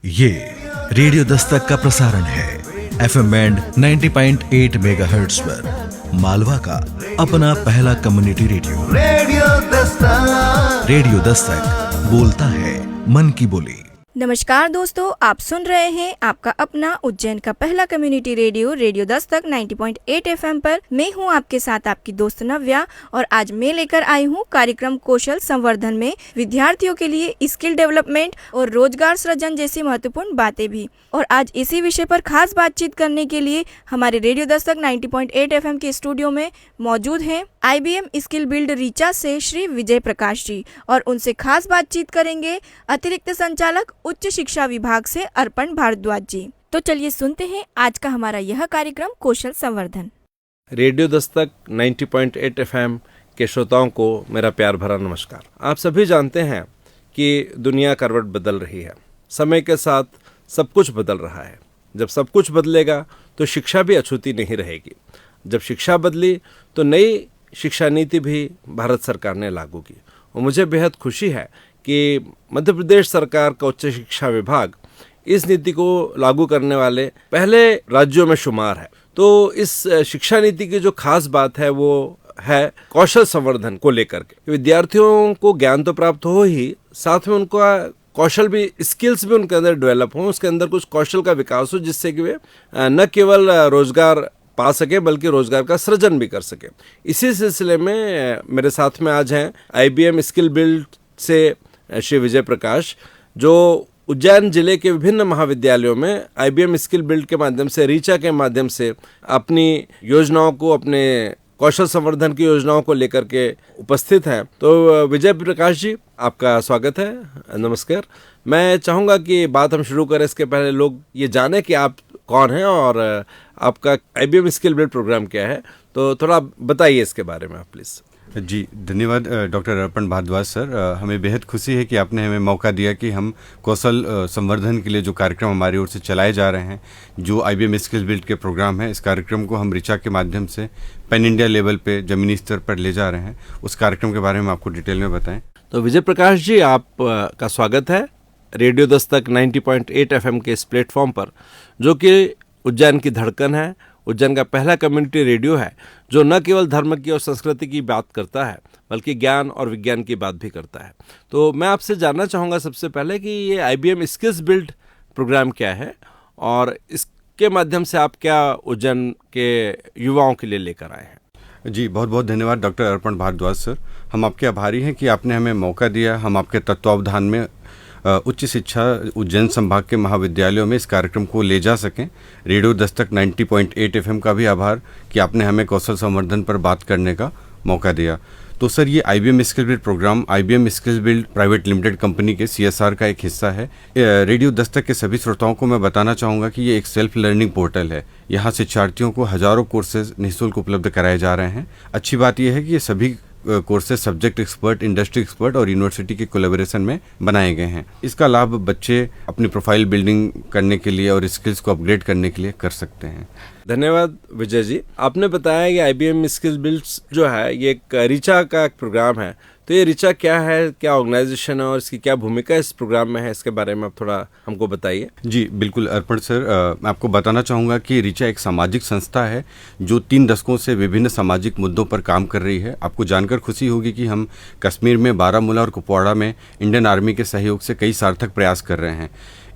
ये रेडियो दस्तक का प्रसारण है FM बैंड 90.8 मेगाहर्ट्ज पर मालवा का अपना पहला कम्युनिटी रेडियो दस्तक बोलता है मन की बोली। नमस्कार दोस्तों, आप सुन रहे हैं आपका अपना उज्जैन का पहला कम्युनिटी रेडियो दस्तक 90.8 FM पर। मैं हूं आपके साथ आपकी दोस्त नव्या और आज मैं लेकर आई हूं कार्यक्रम कौशल संवर्धन में विद्यार्थियों के लिए स्किल डेवलपमेंट और रोजगार सृजन जैसी महत्वपूर्ण बातें भी। और आज इसी विषय पर खास बातचीत करने के लिए हमारे रेडियो दस्तक 90.8 FM के स्टूडियो में मौजूद हैं IBM स्किल बिल्ड रीचा से श्री विजय प्रकाश जी, और उनसे खास बातचीत करेंगे अतिरिक्त संचालक उच्च शिक्षा विभाग से अर्पण भारद्वाज जी। तो चलिए सुनते हैं आज का हमारा यह कार्यक्रम कौशल संवर्धन। रेडियो दस्तक 90.8 FM के श्रोताओं को मेरा प्यार भरा नमस्कार। आप सभी जानते हैं कि दुनिया करवट बदल रही है, समय के साथ सब कुछ बदल रहा है। जब सब कुछ बदलेगा तो शिक्षा भी अछूती नहीं रहेगी। जब शिक्षा बदली तो नई शिक्षा नीति भी भारत सरकार ने लागू की और मुझे बेहद खुशी है कि मध्य प्रदेश सरकार का उच्च शिक्षा विभाग इस नीति को लागू करने वाले पहले राज्यों में शुमार है। तो इस शिक्षा नीति की जो खास बात है वो है कौशल संवर्धन को लेकर के। विद्यार्थियों को ज्ञान तो प्राप्त हो ही, साथ में उनका कौशल भी, स्किल्स भी उनके अंदर डेवलप हो, उसके अंदर कुछ कौशल का विकास हो, जिससे कि वे न केवल रोजगार पा सके बल्कि रोजगार का सृजन भी कर सके। इसी सिलसिले में मेरे साथ में आज हैं IBM स्किल बिल्ड से श्री विजय प्रकाश, जो उज्जैन जिले के विभिन्न महाविद्यालयों में IBM स्किल बिल्ड के माध्यम से, रीचा के माध्यम से अपनी योजनाओं को, अपने कौशल संवर्धन की योजनाओं को लेकर के उपस्थित हैं। तो विजय प्रकाश जी, आपका स्वागत है, नमस्कार। मैं चाहूँगा कि बात हम शुरू करें इसके पहले लोग ये जाने कि आप कौन हैं और आपका IBM स्किल बिल्ड प्रोग्राम क्या है, तो थोड़ा बताइए इसके बारे में आप प्लीज़। जी धन्यवाद डॉक्टर अर्पण भारद्वाज सर। हमें बेहद खुशी है कि आपने हमें मौका दिया कि हम कौशल संवर्धन के लिए जो कार्यक्रम हमारी ओर से चलाए जा रहे हैं, जो IBM स्किल बिल्ड के प्रोग्राम है, इस कार्यक्रम को हम रीचा के माध्यम से पैन इंडिया लेवल पे ज़मीनी स्तर पर ले जा रहे हैं। उस कार्यक्रम के बारे में आपको डिटेल में बताएं। तो विजय प्रकाश जी, आप का स्वागत है रेडियो दस्तक 90.8 FM के इस प्लेटफॉर्म पर, जो कि उज्जैन की धड़कन है, उज्जैन का पहला कम्युनिटी रेडियो है, जो न केवल धर्म की और संस्कृति की बात करता है बल्कि ज्ञान और विज्ञान की बात भी करता है। तो मैं आपसे जानना चाहूँगा सबसे पहले कि ये IBM स्किल्स बिल्ड प्रोग्राम क्या है और इसके माध्यम से आप क्या उज्जैन के युवाओं के लिए लेकर आए हैं। जी बहुत बहुत धन्यवाद डॉक्टर अर्पण भारद्वाज सर। हम आपके आभारी हैं कि आपने हमें मौका दिया। हम आपके तत्वावधान में उच्च शिक्षा उज्जैन संभाग के महाविद्यालयों में इस कार्यक्रम को ले जा सकें। रेडियो दस्तक 90.8 FM का भी आभार कि आपने हमें कौशल संवर्धन पर बात करने का मौका दिया। तो सर, ये IBM skill build programme IBM skill build private limited company के CSR का एक हिस्सा है। रेडियो दस्तक के सभी श्रोताओं को मैं बताना चाहूँगा कि ये एक सेल्फ लर्निंग पोर्टल है। यहाँ शिक्षार्थियों को हज़ारों कोर्सेज निःशुल्क उपलब्ध कराए जा रहे हैं। अच्छी बात यह है कि ये सभी courses subject expert, industry expert और यूनिवर्सिटी के कोलैबोरेशन में बनाए गए हैं। इसका लाभ बच्चे अपनी प्रोफाइल बिल्डिंग करने के लिए और स्किल्स को अपग्रेड करने के लिए कर सकते हैं। धन्यवाद विजय जी। आपने बताया कि IBM स्किल बिल्ड जो है ये एक रीचा का एक प्रोग्राम है। तो ये रीचा क्या है, क्या ऑर्गेनाइजेशन है और इसकी क्या भूमिका इस प्रोग्राम में है, इसके बारे में आप थोड़ा हमको बताइए। जी बिल्कुल अर्पण सर, मैं आपको बताना चाहूँगा कि रीचा एक सामाजिक संस्था है जो 3 दशकों से विभिन्न सामाजिक मुद्दों पर काम कर रही है। आपको जानकर खुशी होगी कि हम कश्मीर में, बारामूला और कुपवाड़ा में इंडियन आर्मी के सहयोग से कई सार्थक प्रयास कर रहे हैं।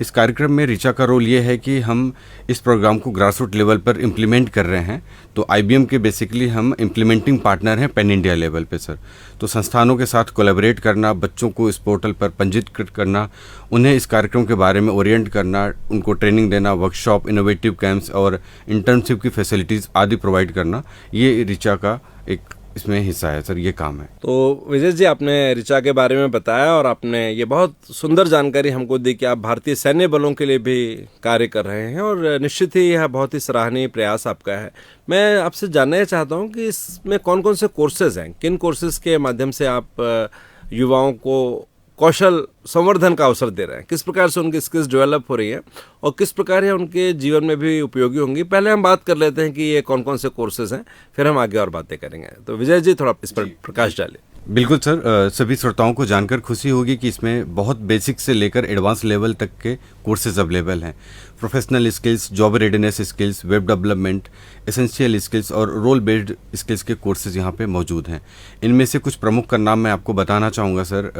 इस कार्यक्रम में रीचा का रोल ये है कि हम इस प्रोग्राम को ग्रासरूट लेवल पर इम्प्लीमेंट कर रहे हैं। तो IBM के बेसिकली हम इम्प्लीमेंटिंग पार्टनर हैं पैन इंडिया लेवल पे सर। तो संस्थानों के साथ कोलैबोरेट करना, बच्चों को इस पोर्टल पर पंजीकृत करना, उन्हें इस कार्यक्रम के बारे में ओरिएंट करना, उनको ट्रेनिंग देना, वर्कशॉप, इनोवेटिव कैंप्स और इंटर्नशिप की फैसिलिटीज़ आदि प्रोवाइड करना, ये रीचा का एक इसमें हिस्सा है सर, ये काम है। तो विजय जी, आपने रीचा के बारे में बताया और आपने ये बहुत सुंदर जानकारी हमको दी कि आप भारतीय सैन्य बलों के लिए भी कार्य कर रहे हैं और निश्चित ही यह बहुत ही सराहनीय प्रयास आपका है। मैं आपसे जानना चाहता हूँ कि इसमें कौन कौन से कोर्सेज हैं, किन कोर्सेज के माध्यम से आप युवाओं को कौशल संवर्धन का अवसर दे रहे हैं, किस प्रकार से उनकी स्किल्स डेवलप हो रही हैं और किस प्रकार ये उनके जीवन में भी उपयोगी होंगी। पहले हम बात कर लेते हैं कि ये कौन कौन से कोर्सेज हैं, फिर हम आगे और बातें करेंगे। तो विजय जी, थोड़ा इस पर प्रकाश डालें। बिल्कुल सर, सभी श्रोताओं को जानकर खुशी होगी कि इसमें बहुत बेसिक से लेकर एडवांस लेवल तक के कोर्सेज अवेलेबल हैं। Professional skills, job readiness skills, web development, essential skills और रोल बेस्ड स्किल्स के कोर्सेज यहाँ पे मौजूद हैं। इनमें से कुछ प्रमुख का नाम मैं आपको बताना चाहूँगा सर।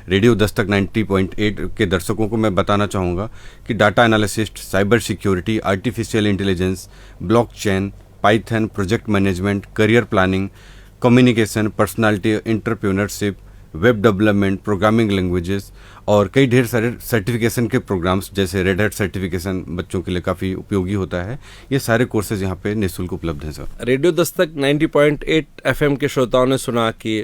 रेडियो दस्तक 90.8 के दर्शकों को मैं बताना चाहूँगा कि data analyst, cyber security, artificial intelligence, blockchain, Python, project management, career planning, communication, personality, entrepreneurship, web development, programming languages और कई ढेर सारे सर्टिफिकेशन के प्रोग्राम्स जैसे रेड हैट सर्टिफिकेशन बच्चों के लिए काफ़ी उपयोगी होता है। ये सारे कोर्सेज यहाँ पे निःशुल्क उपलब्ध हैं सर। रेडियो दस्तक 90.8 एफएम के श्रोताओं ने सुना कि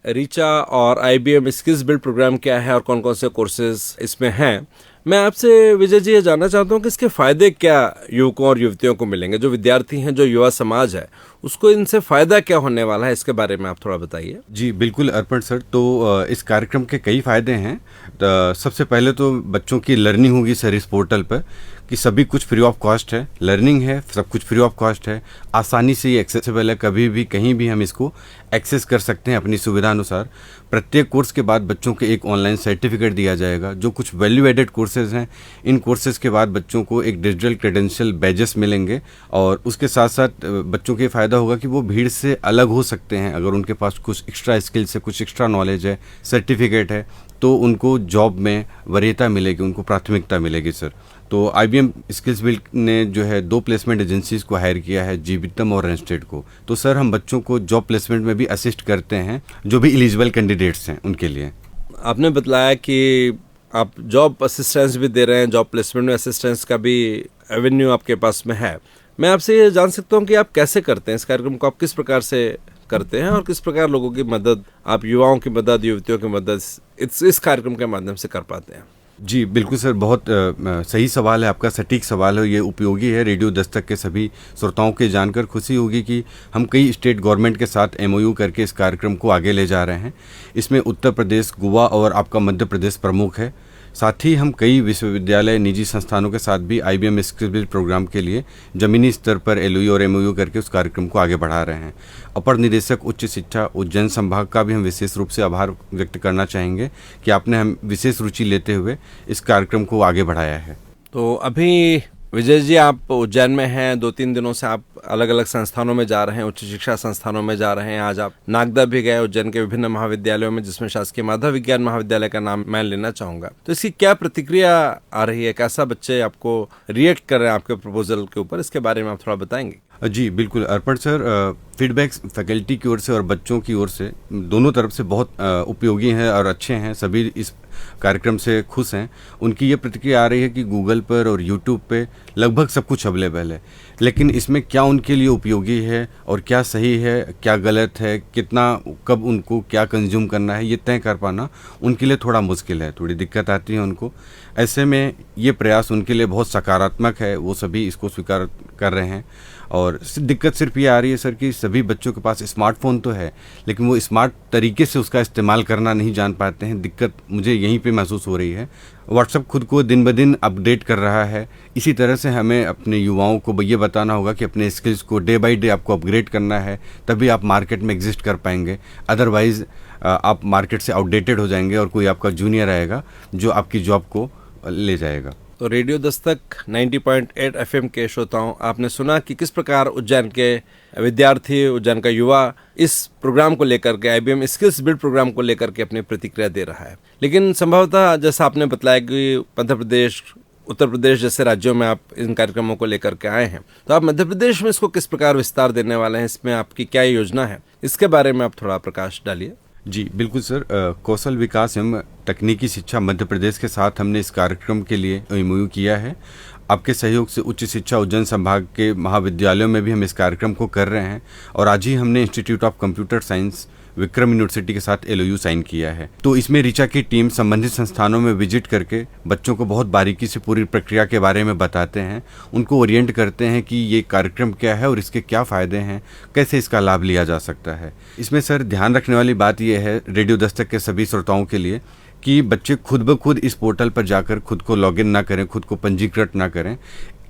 रीचा और आईबीएम स्किल्स बिल्ड प्रोग्राम क्या है और कौन कौन से कोर्सेज इसमें हैं। मैं आपसे विजय जी ये जानना चाहता हूँ कि इसके फ़ायदे क्या युवकों और युवतियों को मिलेंगे, जो विद्यार्थी हैं, जो युवा समाज है, उसको इनसे फ़ायदा क्या होने वाला है, इसके बारे में आप थोड़ा बताइए। जी बिल्कुल अर्पण सर, तो इस कार्यक्रम के कई फ़ायदे हैं। सबसे पहले तो बच्चों की लर्निंग होगी सर इस पोर्टल पर, कि सभी कुछ फ्री ऑफ कॉस्ट है, लर्निंग है, सब कुछ फ्री ऑफ कॉस्ट है, आसानी से ये एक्सेसिबल है, कभी भी कहीं भी हम इसको एक्सेस कर सकते हैं अपनी सुविधा अनुसार। प्रत्येक कोर्स के बाद बच्चों को एक ऑनलाइन सर्टिफिकेट दिया जाएगा। जो कुछ वैल्यू एडेड कोर्सेज हैं, इन कोर्सेज के बाद बच्चों को एक डिजिटल क्रेडेंशियल बैजेस मिलेंगे और उसके साथ साथ बच्चों को फ़ायदा होगा कि वो भीड़ से अलग हो सकते हैं। अगर उनके पास कुछ एक्स्ट्रा स्किल्स है, कुछ एक्स्ट्रा नॉलेज है, सर्टिफिकेट है, तो उनको जॉब में वरीयता मिलेगी, उनको प्राथमिकता मिलेगी सर। तो आईबीएम स्किल्स बिल्ड ने जो है 2 प्लेसमेंट एजेंसीज को हायर किया है, जीवितम और रेंस्टेड को। तो सर हम बच्चों को जॉब प्लेसमेंट में भी असिस्ट करते हैं, जो भी एलिजिबल कैंडिडेट्स हैं उनके लिए। आपने बताया कि आप जॉब असिस्टेंस भी दे रहे हैं, जॉब प्लेसमेंट में असिस्टेंस का भी एवेन्यू आपके पास में है। मैं आपसे ये जान सकता हूँ कि आप कैसे करते हैं इस कार्यक्रम को, आप किस प्रकार से करते हैं और किस प्रकार लोगों की मदद, आप युवाओं की मदद, युवतियों की मदद इस कार्यक्रम के माध्यम से कर पाते हैं। जी बिल्कुल सर, बहुत सही सवाल है आपका, सटीक सवाल है, ये उपयोगी है। रेडियो दस्तक के सभी श्रोताओं के जानकर खुशी होगी कि हम कई स्टेट गवर्नमेंट के साथ एमओयू करके इस कार्यक्रम को आगे ले जा रहे हैं। इसमें उत्तर प्रदेश, गोवा और आपका मध्य प्रदेश प्रमुख है। साथ ही हम कई विश्वविद्यालय, निजी संस्थानों के साथ भी आईबीएम स्किल बिल्ड प्रोग्राम के लिए जमीनी स्तर पर एलओयू और एमओयू करके उस कार्यक्रम को आगे बढ़ा रहे हैं। अपर निदेशक उच्च शिक्षा उज्जैन संभाग का भी हम विशेष रूप से आभार व्यक्त करना चाहेंगे कि आपने हम विशेष रुचि लेते हुए इस कार्यक्रम को आगे बढ़ाया है। तो अभी विजय जी आप उज्जैन में हैं, 2-3 दिनों से आप अलग अलग संस्थानों में जा रहे हैं, उच्च शिक्षा संस्थानों में जा रहे हैं। आज आप नागदा भी गए, उज्जैन के विभिन्न महाविद्यालयों में, जिसमें शासकीय माधव विज्ञान महाविद्यालय का नाम मैं लेना चाहूँगा। तो इसकी क्या प्रतिक्रिया आ रही है, कैसा बच्चे आपको रिएक्ट कर रहे हैं आपके प्रपोजल के ऊपर, इसके बारे में आप थोड़ा बताएंगे? जी बिल्कुल अर्पण सर, फीडबैक्स फैकल्टी की ओर से और बच्चों की ओर से दोनों तरफ से बहुत उपयोगी हैं और अच्छे हैं। सभी इस कार्यक्रम से खुश हैं। उनकी ये प्रतिक्रिया आ रही है कि गूगल पर और यूट्यूब पे लगभग सब कुछ अवेलेबल है, लेकिन इसमें क्या उनके लिए उपयोगी है और क्या सही है, क्या गलत है, कितना कब उनको क्या कंज्यूम करना है, ये तय कर पाना उनके लिए थोड़ा मुश्किल है, थोड़ी दिक्कत आती है उनको। ऐसे में ये प्रयास उनके लिए बहुत सकारात्मक है, वो सभी इसको स्वीकार कर रहे हैं। और दिक्कत सिर्फ ये आ रही है सर कि सभी बच्चों के पास स्मार्टफोन तो है, लेकिन वो स्मार्ट तरीके से उसका इस्तेमाल करना नहीं जान पाते हैं। दिक्कत मुझे यहीं पे महसूस हो रही है। व्हाट्सएप खुद को दिन ब दिन अपडेट कर रहा है। इसी तरह से हमें अपने युवाओं को ये बताना होगा कि अपने स्किल्स को डे बाय डे आपको अपग्रेड करना है, तभी आप मार्केट में एग्जिस्ट कर पाएंगे। अदरवाइज़ आप मार्केट से आउटडेटेड हो जाएंगे और कोई आपका जूनियर आएगा जो आपकी जॉब को ले जाएगा। तो रेडियो दस्तक 90.8 एफएम के श्रोताओं, आपने सुना कि किस प्रकार उज्जैन के विद्यार्थी, उज्जैन का युवा इस प्रोग्राम को लेकर के, आईबीएम स्किल्स बिल्ड प्रोग्राम को लेकर के अपनी प्रतिक्रिया दे रहा है। लेकिन संभवतः जैसा आपने बताया कि मध्य प्रदेश, उत्तर प्रदेश जैसे राज्यों में आप इन कार्यक्रमों को लेकर के आए हैं, तो आप मध्य प्रदेश में इसको किस प्रकार विस्तार देने वाले हैं, इसमें आपकी क्या योजना है, इसके बारे में आप थोड़ा प्रकाश डालिए। जी बिल्कुल सर, कौशल विकास एवं तकनीकी शिक्षा मध्य प्रदेश के साथ हमने इस कार्यक्रम के लिए एमओयू किया है। आपके सहयोग से उच्च शिक्षा उज्जैन संभाग के महाविद्यालयों में भी हम इस कार्यक्रम को कर रहे हैं और आज ही हमने institute of computer science Vikram university के साथ एलओयू साइन किया है। तो इसमें ऋचा की टीम संबंधित संस्थानों में विजिट करके बच्चों को बहुत बारीकी से पूरी प्रक्रिया के बारे में बताते हैं, उनको ओरिएंट करते हैं कि ये कार्यक्रम क्या है और इसके क्या फ़ायदे हैं, कैसे इसका लाभ लिया जा सकता है। इसमें सर ध्यान रखने वाली बात यह है रेडियो दस्तक के सभी श्रोताओं के लिए कि बच्चे खुद ब खुद इस पोर्टल पर जाकर खुद को लॉगिन ना करें, खुद को पंजीकृत ना करें।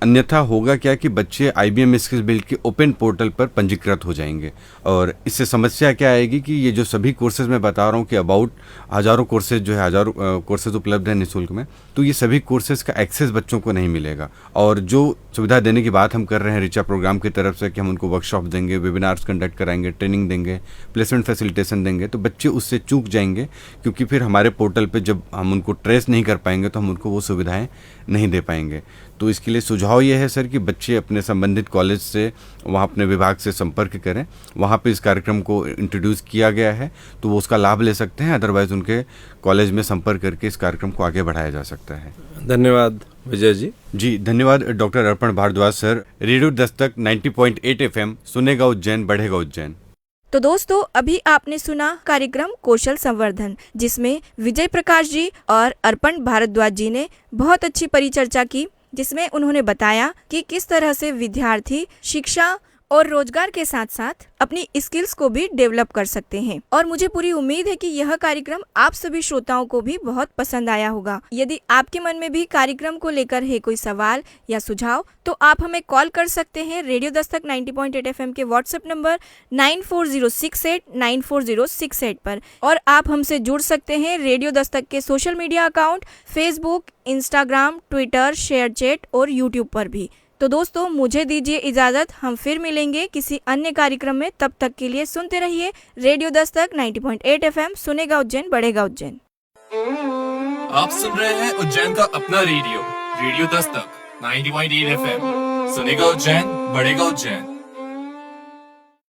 अन्यथा होगा क्या कि बच्चे IBM स्किल्स बिल्ड के ओपन पोर्टल पर पंजीकृत हो जाएंगे, और इससे समस्या क्या आएगी कि ये जो सभी कोर्सेज मैं बता रहा हूँ कि अबाउट हज़ारों कोर्सेज जो है, हज़ारों कोर्सेज उपलब्ध हैं निःशुल्क में, तो ये सभी कोर्सेज का एक्सेस बच्चों को नहीं मिलेगा। और जो सुविधा देने की बात हम कर रहे हैं ऋचा प्रोग्राम की तरफ से कि हम उनको वर्कशॉप देंगे, वेबिनार्स कंडक्ट कराएंगे, ट्रेनिंग देंगे, प्लेसमेंट फैसिलिटेशन देंगे, तो बच्चे उससे चूक जाएंगे, क्योंकि फिर हमारे पोर्टल पे जब हम उनको ट्रेस नहीं कर पाएंगे तो हम उनको वो सुविधाएं नहीं दे पाएंगे। तो इसके लिए सुझाव ये है सर कि बच्चे अपने संबंधित कॉलेज से, वहाँ अपने विभाग से संपर्क करें, वहाँ पे इस कार्यक्रम को इंट्रोड्यूस किया गया है तो वो उसका लाभ ले सकते हैं, अदरवाइज़ उनके कॉलेज में संपर्क करके इस कार्यक्रम को आगे बढ़ाया जा सकता है। धन्यवाद विजय जी। जी धन्यवाद डॉक्टर अर्पण Bhardwaj sir. Radio Dastak 90.8 FM, सुनेगा उज्जैन, बढ़ेगा उज्जैन। तो दोस्तों, अभी आपने सुना कार्यक्रम कौशल संवर्धन, जिसमें विजय प्रकाश जी और अर्पण भारद्वाज जी ने बहुत अच्छी परिचर्चा की, जिसमें उन्होंने बताया कि किस तरह से विद्यार्थी शिक्षा और रोजगार के साथ साथ अपनी स्किल्स को भी डेवलप कर सकते हैं। और मुझे पूरी उम्मीद है कि यह कार्यक्रम आप सभी श्रोताओं को भी बहुत पसंद आया होगा। यदि आपके मन में भी कार्यक्रम को लेकर है कोई सवाल या सुझाव, तो आप हमें कॉल कर सकते हैं रेडियो दस्तक 90.8 FM के व्हाट्सएप नंबर 9406894068 पर, और आप हमसे जुड़ सकते हैं रेडियो दस्तक के social media account Facebook, Instagram, Twitter, ShareChat और यूट्यूब पर भी। तो दोस्तों, मुझे दीजिए इजाजत, हम फिर मिलेंगे किसी अन्य कार्यक्रम में। तब तक के लिए सुनते रहिए रेडियो दस्तक 90.8 FM, सुनेगा उज्जैन, बढ़ेगा उज्जैन। आप सुन रहे हैं उज्जैन का अपना रेडियो, रेडियो दस्तक 90.8 FM, सुनेगा उज्जैन, बढ़ेगा उज्जैन।